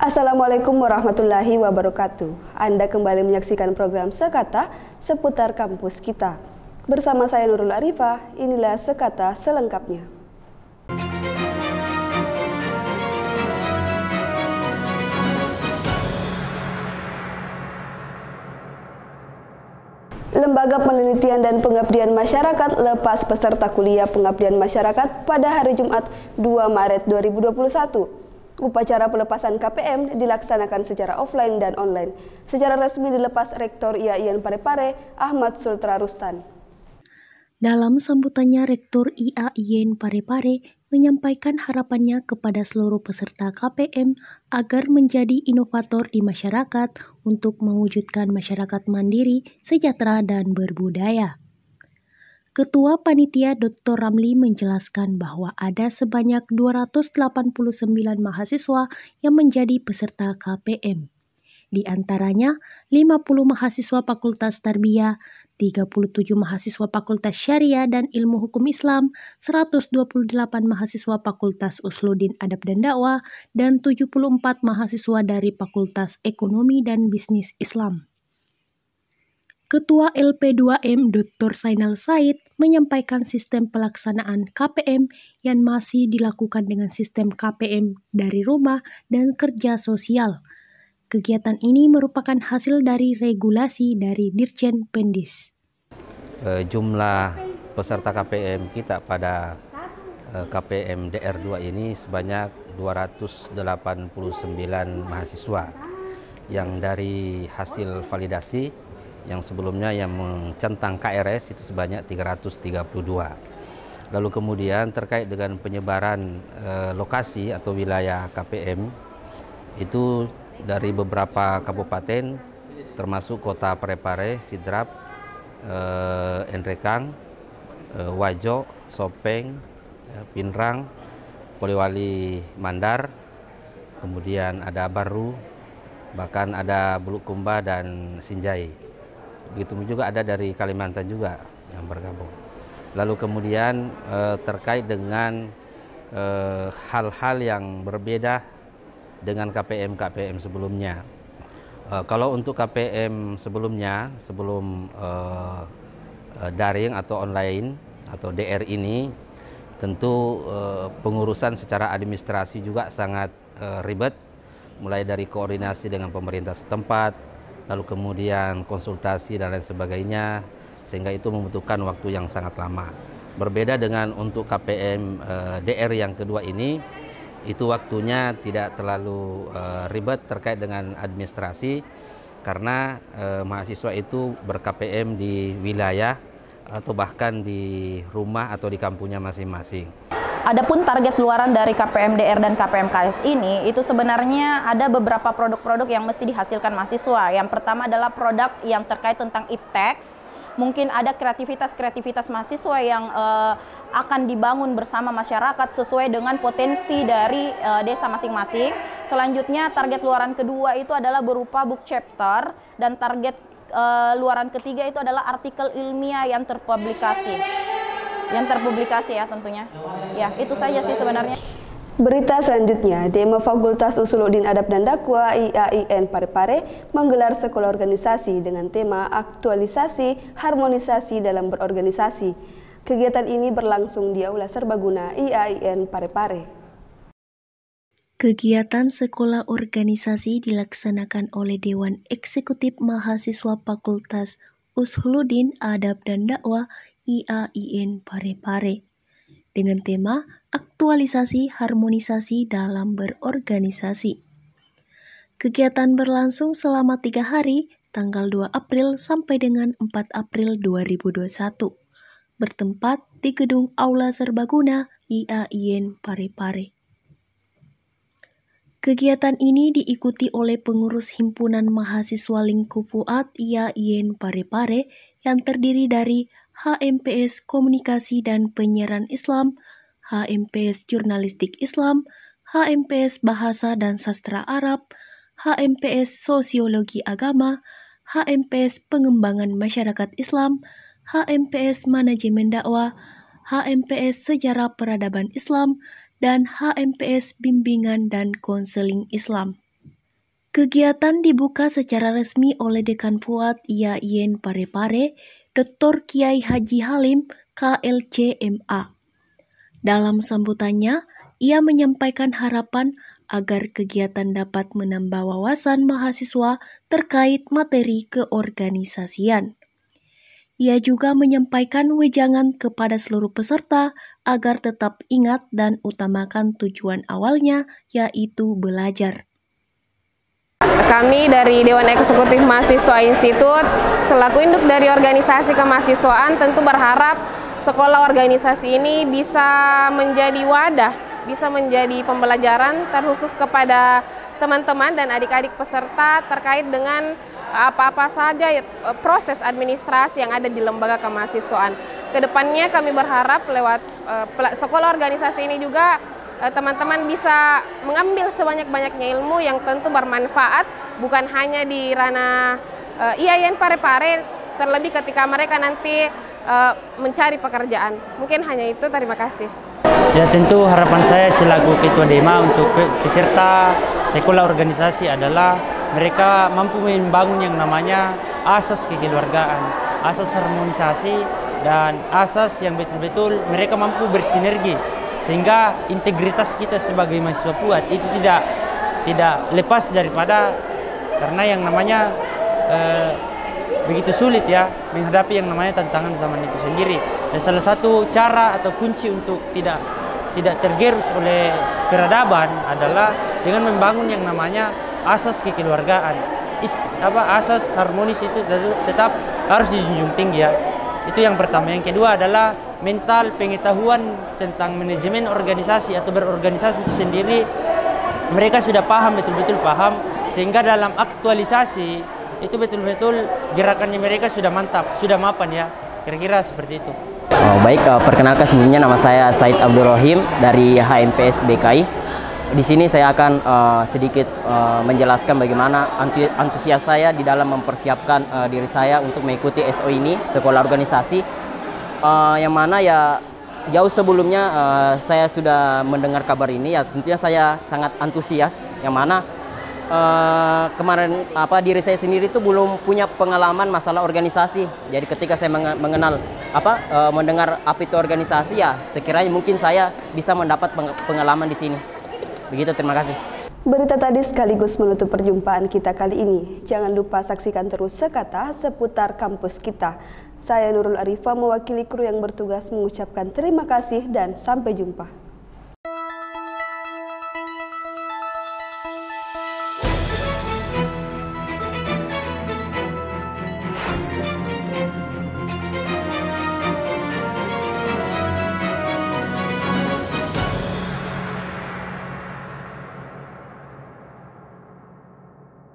Assalamualaikum warahmatullahi wabarakatuh. Anda kembali menyaksikan program Sekata seputar kampus kita. Bersama saya Nurul Arifah, inilah Sekata selengkapnya. Lembaga Penelitian dan Pengabdian Masyarakat lepas peserta kuliah pengabdian masyarakat pada hari Jumat 2 Maret 2021. Upacara pelepasan KPM dilaksanakan secara offline dan online. Secara resmi dilepas Rektor IAIN Parepare, Ahmad Sultra Rustan. Dalam sambutannya, Rektor IAIN Parepare menyampaikan harapannya kepada seluruh peserta KPM agar menjadi inovator di masyarakat untuk mewujudkan masyarakat mandiri, sejahtera, dan berbudaya. Ketua Panitia Dr. Ramli menjelaskan bahwa ada sebanyak 289 mahasiswa yang menjadi peserta KPM. Di antaranya 50 mahasiswa Fakultas Tarbiyah, 37 mahasiswa Fakultas Syariah dan Ilmu Hukum Islam, 128 mahasiswa Fakultas Usluddin Adab dan Dakwah, dan 74 mahasiswa dari Fakultas Ekonomi dan Bisnis Islam. Ketua LP2M Dr. Zainal Said menyampaikan sistem pelaksanaan KPM yang masih dilakukan dengan sistem KPM dari rumah dan kerja sosial. Kegiatan ini merupakan hasil dari regulasi dari Dirjen Pendis. Jumlah peserta KPM kita pada KPM DR2 ini sebanyak 289 mahasiswa yang dari hasil validasi yang sebelumnya yang mencentang KRS itu sebanyak 332. Lalu kemudian terkait dengan penyebaran lokasi atau wilayah KPM itu dari beberapa kabupaten termasuk Kota Parepare, Sidrap, Enrekang, Wajo, Sopeng, Pinrang, Polewali Mandar, kemudian ada Baru, bahkan ada Bulukumba dan Sinjai. Begitu juga ada dari Kalimantan juga yang bergabung. Lalu kemudian terkait dengan hal-hal yang berbeda dengan KPM sebelumnya. Kalau untuk KPM sebelumnya, sebelum daring atau online atau DR ini, tentu pengurusan secara administrasi juga sangat ribet, mulai dari koordinasi dengan pemerintah setempat, lalu kemudian konsultasi dan lain sebagainya, sehingga itu membutuhkan waktu yang sangat lama. Berbeda dengan untuk KPM DR yang kedua ini, itu waktunya tidak terlalu ribet terkait dengan administrasi karena mahasiswa itu ber-KPM di wilayah atau bahkan di rumah atau di kampungnya masing-masing. Adapun target luaran dari KPM DR dan KPM KS ini itu sebenarnya ada beberapa produk-produk yang mesti dihasilkan mahasiswa. Yang pertama adalah produk yang terkait tentang ipteks. Mungkin ada kreativitas mahasiswa yang akan dibangun bersama masyarakat sesuai dengan potensi dari desa masing-masing. Selanjutnya target luaran kedua itu adalah berupa book chapter, dan target luaran ketiga itu adalah artikel ilmiah yang terpublikasi. Ya tentunya. Ya, itu saja sih sebenarnya. Berita selanjutnya, DEMA Fakultas Usluddin Adab dan Dakwah IAIN Parepare menggelar sekolah organisasi dengan tema aktualisasi harmonisasi dalam berorganisasi. Kegiatan ini berlangsung di Aula Serbaguna IAIN Parepare. Kegiatan sekolah organisasi dilaksanakan oleh Dewan Eksekutif Mahasiswa Fakultas Usluddin Adab dan Dakwah IAIN Parepare dengan tema aktualisasi harmonisasi dalam berorganisasi. Kegiatan berlangsung selama 3 hari, tanggal 2 April sampai dengan 4 April 2021, bertempat di Gedung Aula Serbaguna IAIN Parepare. Kegiatan ini diikuti oleh pengurus Himpunan Mahasiswa Lingkup Fuad IAIN Parepare yang terdiri dari HMPS Komunikasi dan Penyiaran Islam, HMPS Jurnalistik Islam, HMPS Bahasa dan Sastra Arab, HMPS Sosiologi Agama, HMPS Pengembangan Masyarakat Islam, HMPS Manajemen Dakwah, HMPS Sejarah Peradaban Islam, dan HMPS Bimbingan dan Konseling Islam. Kegiatan dibuka secara resmi oleh Dekan Fuad IAIN Parepare, Dr. Kiai Haji Halim, KLC MA. Dalam sambutannya, ia menyampaikan harapan agar kegiatan dapat menambah wawasan mahasiswa terkait materi keorganisasian. Ia juga menyampaikan wejangan kepada seluruh peserta agar tetap ingat dan utamakan tujuan awalnya, yaitu belajar. Kami dari Dewan Eksekutif Mahasiswa Institut, selaku induk dari organisasi kemahasiswaan, tentu berharap sekolah organisasi ini bisa menjadi wadah, bisa menjadi pembelajaran terkhusus kepada teman-teman dan adik-adik peserta terkait dengan apa-apa saja proses administrasi yang ada di lembaga kemahasiswaan. Kedepannya kami berharap lewat sekolah organisasi ini juga teman-teman bisa mengambil sebanyak-banyaknya ilmu yang tentu bermanfaat, bukan hanya di ranah IAIN Parepare, terlebih ketika mereka nanti mencari pekerjaan. Mungkin hanya itu, terima kasih. Ya, tentu harapan saya selaku Ketua DEMA untuk peserta sekolah organisasi adalah mereka mampu membangun yang namanya asas kekeluargaan, asas harmonisasi, dan asas yang betul-betul mereka mampu bersinergi, sehingga integritas kita sebagai mahasiswa Fuad itu tidak lepas daripada, karena yang namanya begitu sulit ya menghadapi yang namanya tantangan zaman itu sendiri. Dan salah satu cara atau kunci untuk tidak tergerus oleh peradaban adalah dengan membangun yang namanya asas kekeluargaan. Asas harmonis itu tetap harus dijunjung tinggi ya. Itu yang pertama. Yang kedua adalah mental pengetahuan tentang manajemen organisasi atau berorganisasi itu sendiri. Mereka sudah paham, betul-betul paham, sehingga dalam aktualisasi itu betul-betul gerakannya mereka sudah mantap, sudah mapan ya. Kira-kira seperti itu. Baik, perkenalkan sebelumnya nama saya Said Abdul Rahim dari HMPS BKI. Di sini saya akan sedikit menjelaskan bagaimana antusias saya di dalam mempersiapkan diri saya untuk mengikuti SO ini, sekolah organisasi. Yang mana ya jauh sebelumnya saya sudah mendengar kabar ini, ya tentunya saya sangat antusias. Yang mana kemarin diri saya sendiri itu belum punya pengalaman masalah organisasi. Jadi ketika saya mendengar apa itu organisasi, ya sekiranya mungkin saya bisa mendapat pengalaman di sini. Begitu, terima kasih. Berita tadi sekaligus menutup perjumpaan kita kali ini. Jangan lupa saksikan terus Sekata seputar kampus kita. Saya Nurul Arifah mewakili kru yang bertugas mengucapkan terima kasih dan sampai jumpa.